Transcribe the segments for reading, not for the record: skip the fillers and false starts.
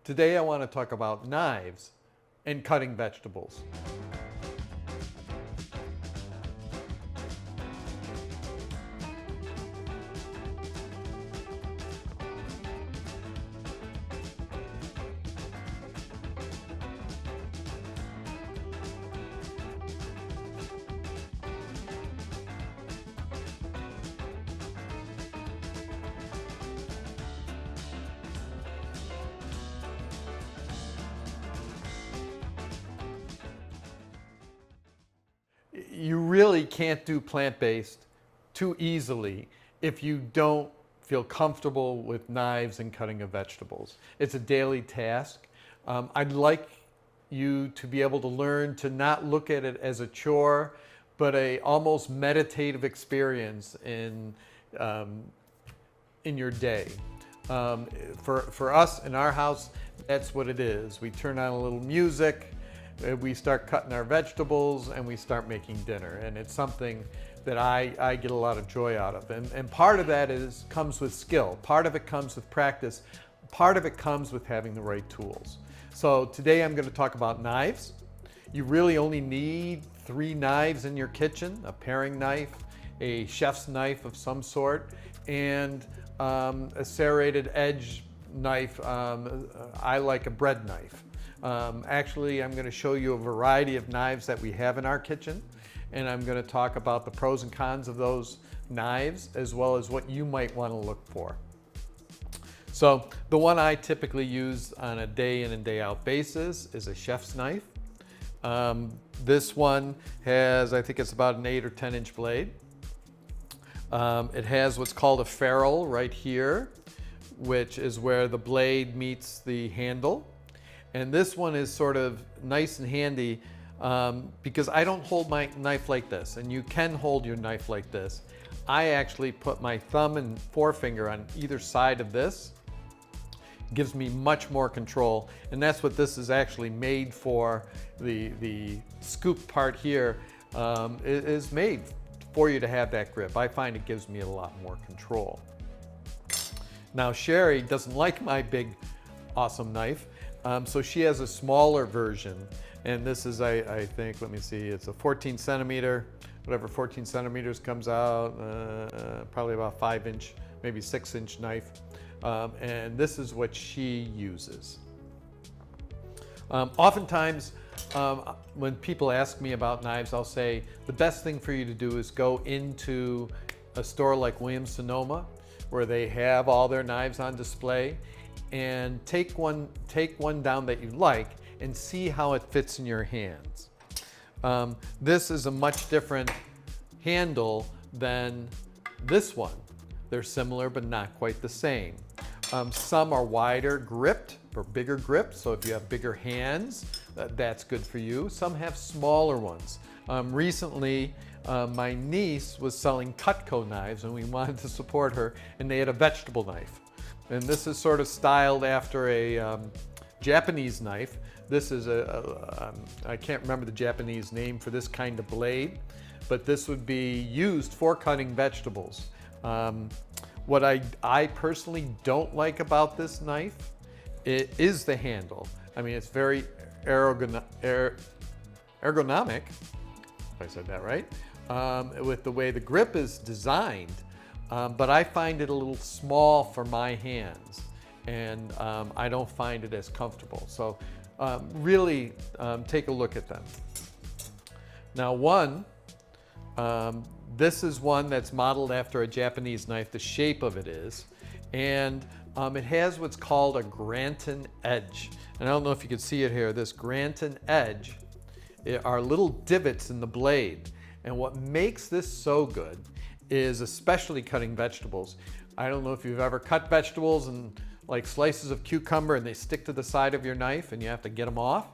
Today I want to talk about knives and cutting vegetables. You really can't do plant-based too easily if you don't feel comfortable with knives and cutting of vegetables. It's a daily task. I'd like you to be able to learn to not look at it as a chore, but a almost meditative experience in your day. For us in our house, that's what it is. We turn on a little music, we start cutting our vegetables, and we start making dinner. And it's something that I get a lot of joy out of. And part of that comes with skill. Part of it comes with practice. Part of it comes with having the right tools. So today I'm going to talk about knives. You really only need 3 knives in your kitchen: a paring knife, a chef's knife of some sort, and a serrated edge knife. I like a bread knife. Actually, I'm going to show you a variety of knives that we have in our kitchen, and I'm going to talk about the pros and cons of those knives, as well as what you might want to look for. So the one I typically use on a day in and day out basis is a chef's knife. This one has, I think it's about an 8 or 10 inch blade. It has what's called a ferrule right here, which is where the blade meets the handle. And this one is sort of nice and handy because I don't hold my knife like this, and you can hold your knife like this. I actually put my thumb and forefinger on either side of this. Gives me much more control, and that's what this is actually made for. The scoop part here is made for you to have that grip. I find it gives me a lot more control. Now Sherry doesn't like my big awesome knife, so she has a smaller version, and this is I think, let me see, it's a 14 centimeter, whatever 14 centimeters comes out, probably about 5 inch, maybe 6 inch knife. And this is what she uses. Oftentimes, when people ask me about knives, I'll say the best thing for you to do is go into a store like Williams-Sonoma, where they have all their knives on display, and take one down that you like and see how it fits in your hands. This is a much different handle than this one. They're similar, but not quite the same. Some are wider gripped or bigger gripped, so if you have bigger hands, that's good for you. Some have smaller ones. Recently, my niece was selling Cutco knives, and we wanted to support her, and they had a vegetable knife. And this is sort of styled after a Japanese knife. This is I can't remember the Japanese name for this kind of blade, but this would be used for cutting vegetables. What I personally don't like about this knife is the handle. I mean, it's very ergonomic, if I said that right, with the way the grip is designed, but I find it a little small for my hands, and I don't find it as comfortable. So really take a look at them. Now this is one that's modeled after a Japanese knife, the shape of it is, and it has what's called a Granton edge. And I don't know if you can see it here. This Granton edge are little divots in the blade. And what makes this so good is, especially cutting vegetables, I don't know if you've ever cut vegetables and like slices of cucumber and they stick to the side of your knife and you have to get them off.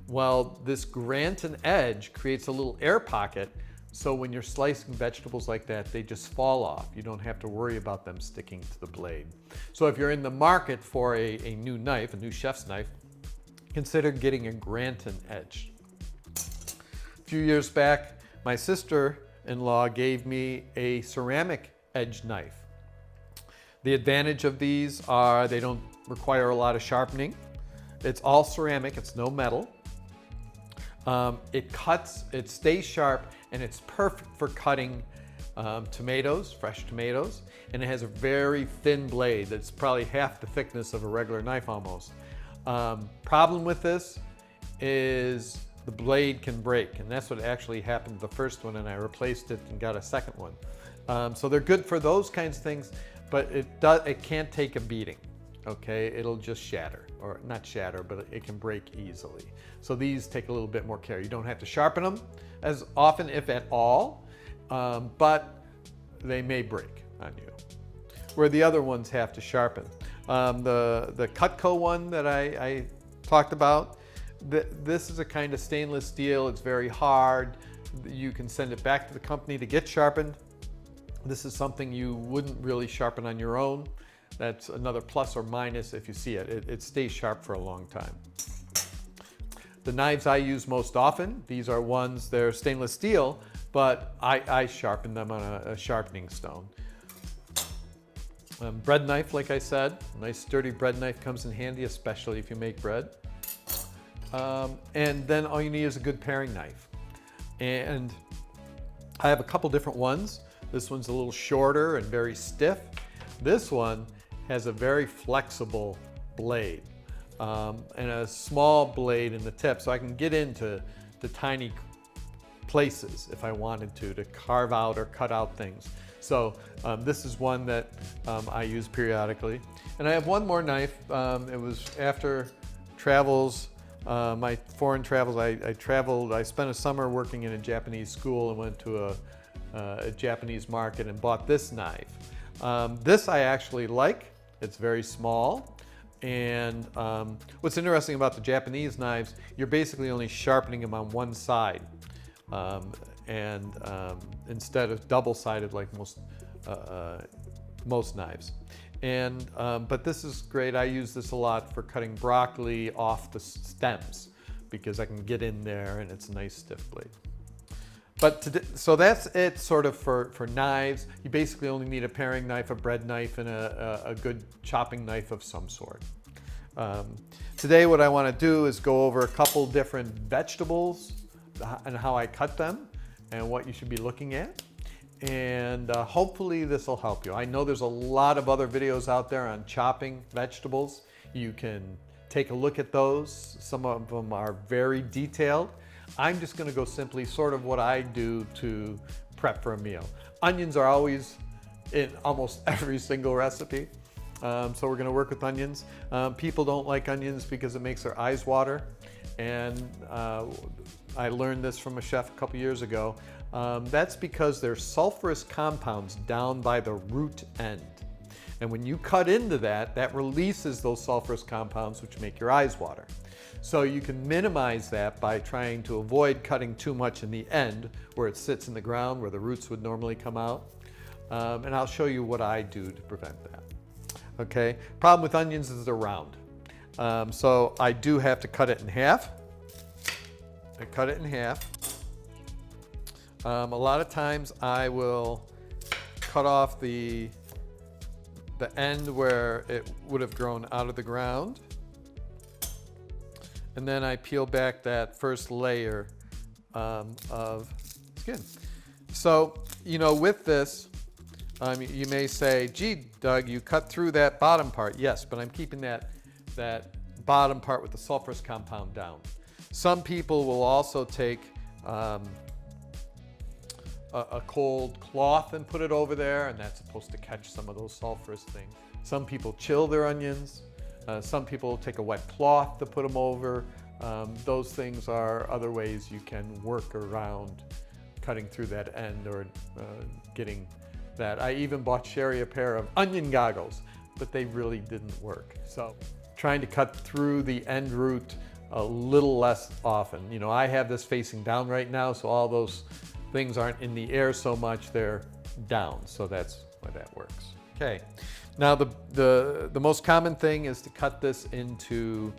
Well, this Granton edge creates a little air pocket, so when you're slicing vegetables like that, they just fall off. You don't have to worry about them sticking to the blade. So if you're in the market for a new knife, a new chef's knife, consider getting a Granton edge. A few years back, my sister-in-law gave me a ceramic edge knife. The advantage of these are they don't require a lot of sharpening. It's all ceramic, it's no metal. It cuts, it stays sharp, and it's perfect for cutting tomatoes, fresh tomatoes, and it has a very thin blade that's probably half the thickness of a regular knife almost. Problem with this is the blade can break, and that's what actually happened to the first one, and I replaced it and got a second one. So they're good for those kinds of things, but it can't take a beating. Okay, it'll just shatter, or not shatter, but it can break easily. So these take a little bit more care. You don't have to sharpen them as often, if at all, but they may break on you, where the other ones have to sharpen. The Cutco one that I talked about, this is a kind of stainless steel. It's very hard. You can send it back to the company to get sharpened. This is something you wouldn't really sharpen on your own. That's another plus or minus if you see it. It stays sharp for a long time. The knives I use most often, these are ones, they're stainless steel, but I sharpen them on a sharpening stone. Bread knife, like I said, nice sturdy bread knife comes in handy, especially if you make bread. And then all you need is a good paring knife. And I have a couple different ones. This one's a little shorter and very stiff. This one has a very flexible blade and a small blade in the tip, so I can get into the tiny places if I wanted to carve out or cut out things. So this is one that I use periodically. And I have one more knife. It was after travels, my foreign travels. I spent a summer working in a Japanese school and went to a Japanese market and bought this knife. This I actually like. It's very small, and what's interesting about the Japanese knives, you're basically only sharpening them on one side, instead of double-sided like most knives. But this is great. I use this a lot for cutting broccoli off the stems because I can get in there and it's a nice stiff blade. So that's it sort of for knives. You basically only need a paring knife, a bread knife, and a good chopping knife of some sort. Today what I want to do is go over a couple different vegetables and how I cut them and what you should be looking at. And hopefully this will help you. I know there's a lot of other videos out there on chopping vegetables. You can take a look at those. Some of them are very detailed. I'm just going to go simply sort of what I do to prep for a meal. Onions are always in almost every single recipe, so we're going to work with onions. People don't like onions because it makes their eyes water, and I learned this from a chef a couple years ago. That's because there's sulfurous compounds down by the root end, and when you cut into that, that releases those sulfurous compounds which make your eyes water. So you can minimize that by trying to avoid cutting too much in the end where it sits in the ground where the roots would normally come out. And I'll show you what I do to prevent that. Okay, problem with onions is they're round. So I do have to cut it in half. I cut it in half. A lot of times I will cut off the end where it would have grown out of the ground. And then I peel back that first layer of skin. So, you know, with this, you may say, gee, Doug, you cut through that bottom part. Yes, but I'm keeping that bottom part with the sulfurous compound down. Some people will also take a cold cloth and put it over there, and that's supposed to catch some of those sulfurous things. Some people chill their onions. Some people take a wet cloth to put them over. Those things are other ways you can work around cutting through that end or getting that. I even bought Sherry a pair of onion goggles, but they really didn't work. So trying to cut through the end root a little less often. You know, I have this facing down right now, so all those things aren't in the air so much, they're down. So that's why that works. Okay. Now the most common thing is to cut this into,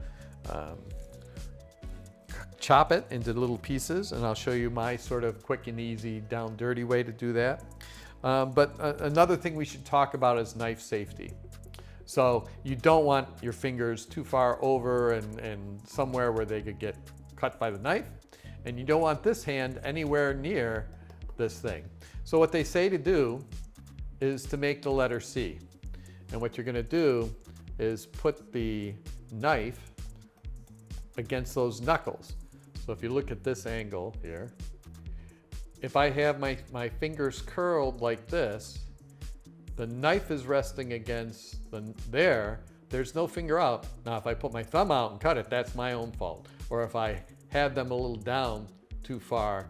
chop it into little pieces, and I'll show you my sort of quick and easy down dirty way to do that. But another thing we should talk about is knife safety. So you don't want your fingers too far over and somewhere where they could get cut by the knife. And you don't want this hand anywhere near this thing. So what they say to do is to make the letter C. And what you're going to do is put the knife against those knuckles. So if you look at this angle here, if I have my fingers curled like this, the knife is resting against there's no finger out. Now if I put my thumb out and cut it, that's my own fault. Or if I have them a little down too far,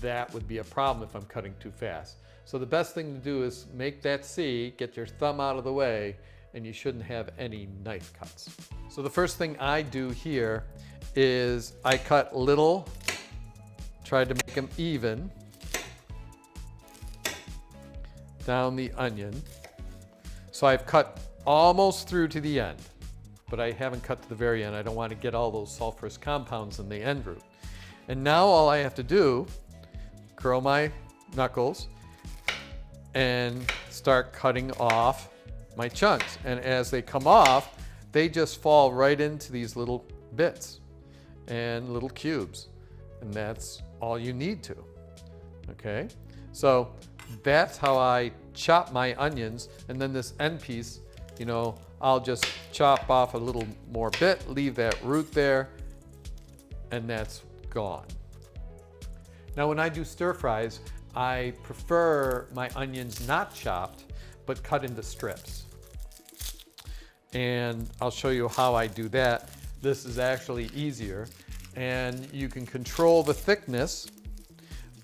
that would be a problem if I'm cutting too fast. So the best thing to do is make that C, get your thumb out of the way, and you shouldn't have any knife cuts. So the first thing I do here is I cut little, try to make them even down the onion. So I've cut almost through to the end, but I haven't cut to the very end. I don't want to get all those sulfurous compounds in the end root. And now all I have to do, curl my knuckles and start cutting off my chunks. And as they come off, they just fall right into these little bits and little cubes. And that's all you need to, okay? So that's how I chop my onions. And then this end piece, you know, I'll just chop off a little more bit, leave that root there, and that's gone. Now when I do stir fries, I prefer my onions not chopped, but cut into strips. And I'll show you how I do that. This is actually easier. And you can control the thickness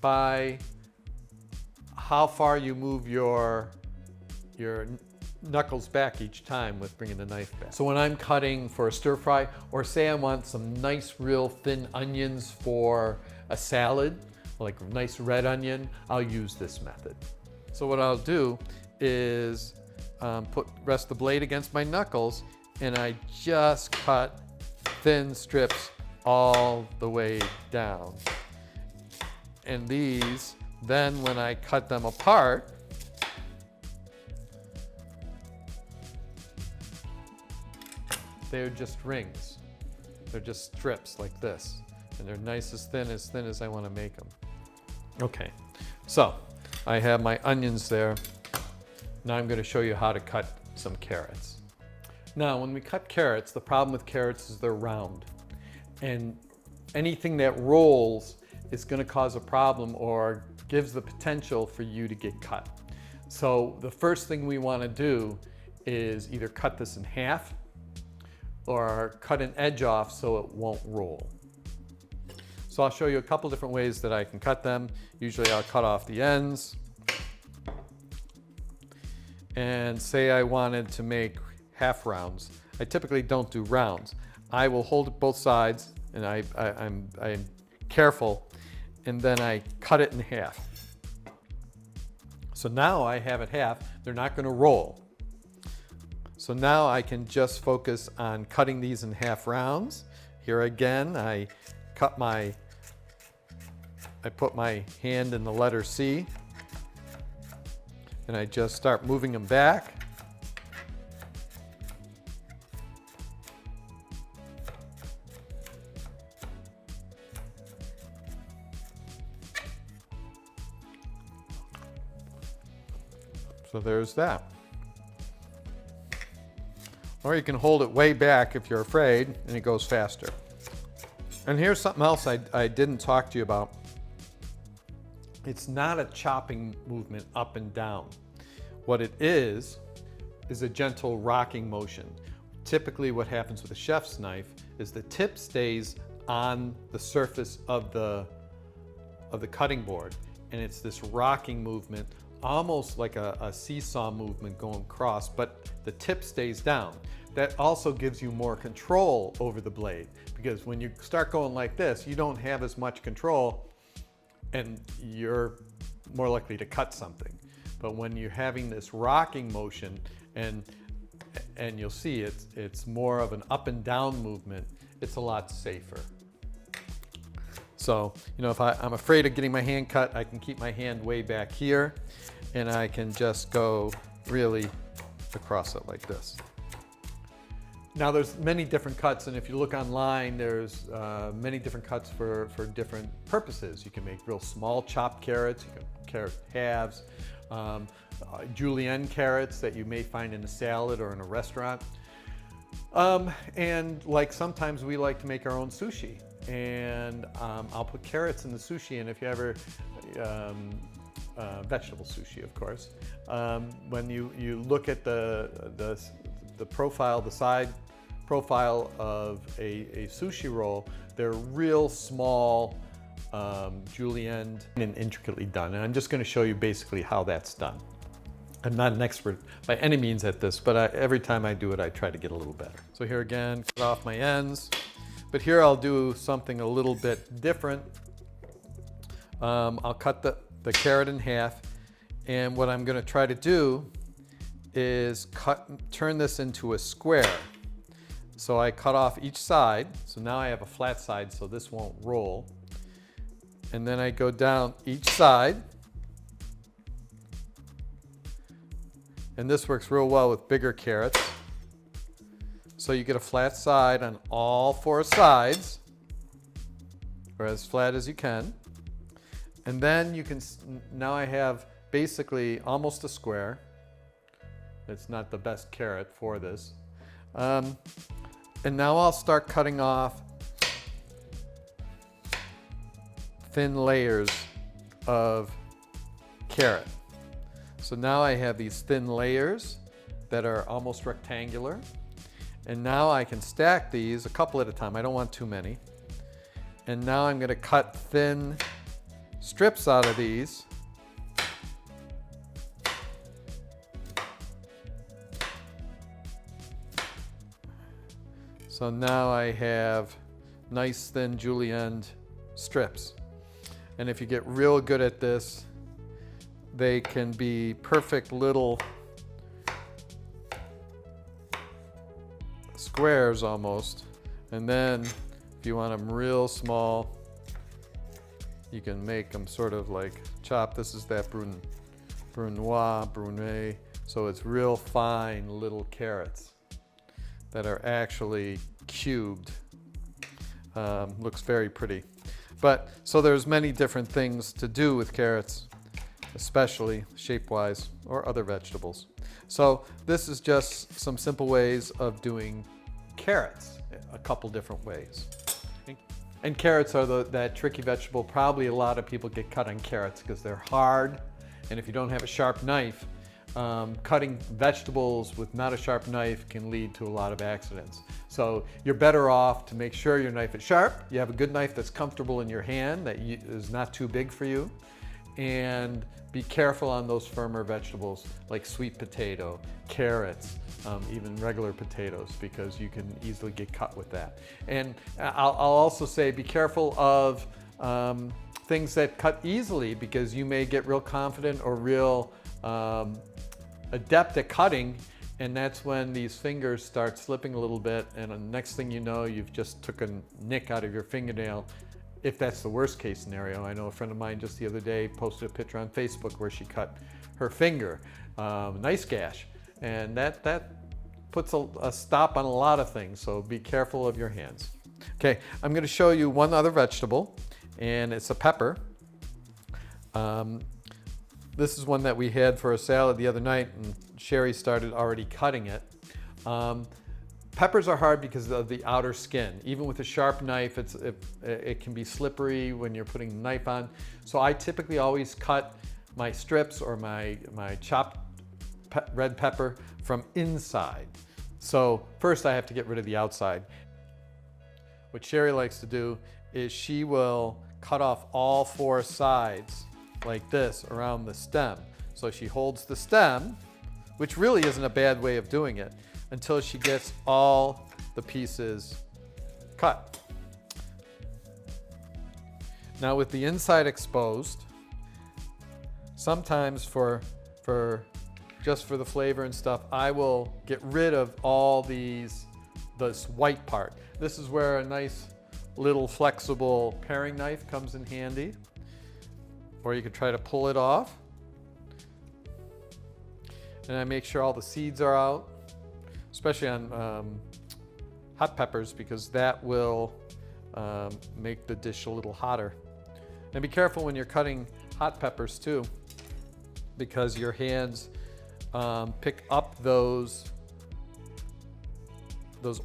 by how far you move your knuckles back each time with bringing the knife back. So when I'm cutting for a stir fry, or say I want some nice real thin onions for a salad, like a nice red onion, I'll use this method. So what I'll do is rest the blade against my knuckles, and I just cut thin strips all the way down. And these, then when I cut them apart, they're just rings. They're just strips like this. And they're nice as thin as I want to make them. Okay, so I have my onions there. Now I'm going to show you how to cut some carrots. Now when we cut carrots, the problem with carrots is they're round. And anything that rolls is going to cause a problem or gives the potential for you to get cut. So the first thing we want to do is either cut this in half or cut an edge off so it won't roll. So I'll show you a couple different ways that I can cut them. Usually I'll cut off the ends. And say I wanted to make half rounds. I typically don't do rounds. I will hold it both sides, and I'm careful, and then I cut it in half. So now I have it half. They're not going to roll. So now I can just focus on cutting these in half rounds. Here again, I put my hand in the letter C, and I just start moving them back. So there's that. Or you can hold it way back if you're afraid, and it goes faster. And here's something else I didn't talk to you about. It's not a chopping movement up and down. What it is a gentle rocking motion. Typically what happens with a chef's knife is the tip stays on the surface of the cutting board, and it's this rocking movement, almost like a seesaw movement going across, but the tip stays down. That also gives you more control over the blade, because when you start going like this, you don't have as much control and you're more likely to cut something. But when you're having this rocking motion, and you'll see it's more of an up and down movement, it's a lot safer. So, you know, if I'm afraid of getting my hand cut, I can keep my hand way back here, and I can just go really across it like this. Now there's many different cuts, and if you look online, there's many different cuts for different purposes. You can make real small chopped carrots, you can carrot halves, julienne carrots that you may find in a salad or in a restaurant. And like sometimes we like to make our own sushi, and I'll put carrots in the sushi. And if you ever vegetable sushi, of course, when you look at the profile, the side profile of a sushi roll, they're real small, julienne and intricately done. And I'm just going to show you basically how that's done. I'm not an expert by any means at this, but every time I do it, I try to get a little better. So here again, cut off my ends. But here I'll do something a little bit different. I'll cut the carrot in half, and what I'm going to try to do is turn this into a square. So I cut off each side, so now I have a flat side, so this won't roll. And then I go down each side. And this works real well with bigger carrots. So you get a flat side on all 4 sides, or as flat as you can. And then you can, now I have basically almost a square. It's not the best carrot for this. And now I'll start cutting off thin layers of carrot. So now I have these thin layers that are almost rectangular. And now I can stack these a couple at a time. I don't want too many. And now I'm going to cut thin strips out of these. So now I have nice thin julienne strips. And if you get real good at this, they can be perfect little squares almost. And then if you want them real small, you can make them sort of like chopped. This is that brunoise. So it's real fine little carrots that are actually cubed. Looks very pretty. But so there's many different things to do with carrots, especially shape-wise, or other vegetables. So this is just some simple ways of doing carrots, a couple different ways. And carrots are that tricky vegetable. Probably a lot of people get cut on carrots because they're hard, and if you don't have a sharp knife, cutting vegetables with not a sharp knife can lead to a lot of accidents. So you're better off to make sure your knife is sharp, you have a good knife that's comfortable in your hand, that is not too big for you, and be careful on those firmer vegetables like sweet potato, carrots, even regular potatoes, because you can easily get cut with that. And I'll also say be careful of things that cut easily, because you may get real confident or real adept at cutting, and that's when these fingers start slipping a little bit, and the next thing you know, you've just took a nick out of your fingernail, if that's the worst case scenario. I know a friend of mine just the other day posted a picture on Facebook where she cut her finger, nice gash, and that puts a stop on a lot of things, so be careful of your hands. Okay, I'm going to show you one other vegetable, and it's a pepper. This is one that we had for a salad the other night, and Sherry started already cutting it. Peppers are hard because of the outer skin. Even with a sharp knife, it can be slippery when you're putting the knife on. So I typically always cut my strips or my chopped red pepper from inside. So first I have to get rid of the outside. What Sherry likes to do is she will cut off all 4 sides like this around the stem. So she holds the stem, which really isn't a bad way of doing it, until she gets all the pieces cut. Now with the inside exposed, sometimes for just for the flavor and stuff, I will get rid of all this white part. This is where a nice little flexible paring knife comes in handy, or you could try to pull it off. And I make sure all the seeds are out, especially on hot peppers because that will make the dish a little hotter. And be careful when you're cutting hot peppers too, because your hands pick up those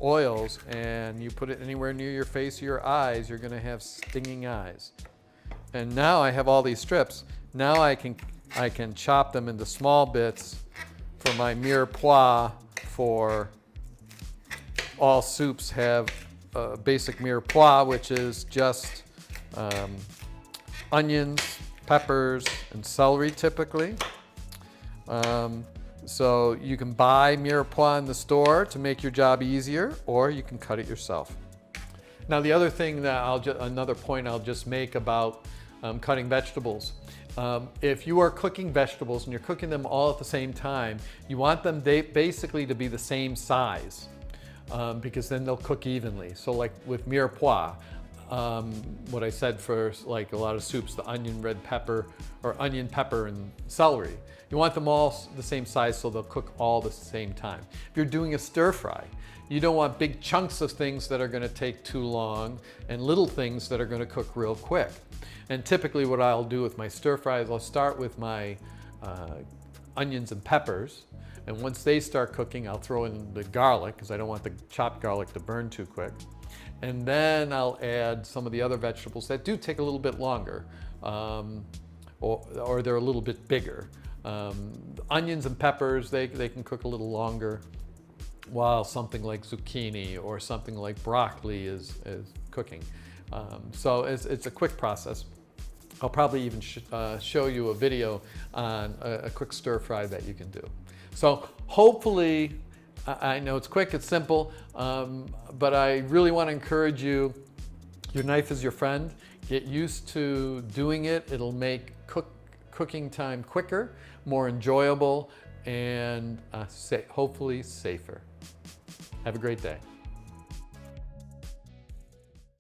oils, and you put it anywhere near your face or your eyes, you're going to have stinging eyes. And now I have all these strips. Now I can chop them into small bits for my mirepoix. For all soups have basic mirepoix, which is just onions, peppers, and celery typically. So you can buy mirepoix in the store to make your job easier, or you can cut it yourself. Now the other thing that another point I'll just make about cutting vegetables. If you are cooking vegetables and you're cooking them all at the same time, you want them basically to be the same size because then they'll cook evenly. So like with mirepoix, what I said for like a lot of soups, the onion, red pepper, or onion, pepper, and celery. You want them all the same size so they'll cook all the same time. If you're doing a stir fry, you don't want big chunks of things that are going to take too long and little things that are going to cook real quick. And typically what I'll do with my stir fry is I'll start with my onions and peppers, and once they start cooking, I'll throw in the garlic because I don't want the chopped garlic to burn too quick. And then I'll add some of the other vegetables that do take a little bit longer, or they're a little bit bigger. Onions and peppers, they can cook a little longer, while something like zucchini or something like broccoli is cooking. So it's a quick process. I'll probably even show you a video on a quick stir fry that you can do. So hopefully, I know it's quick, it's simple, but I really want to encourage you, your knife is your friend. Get used to doing it. It'll make cooking time quicker, more enjoyable, and hopefully safer. Have a great day.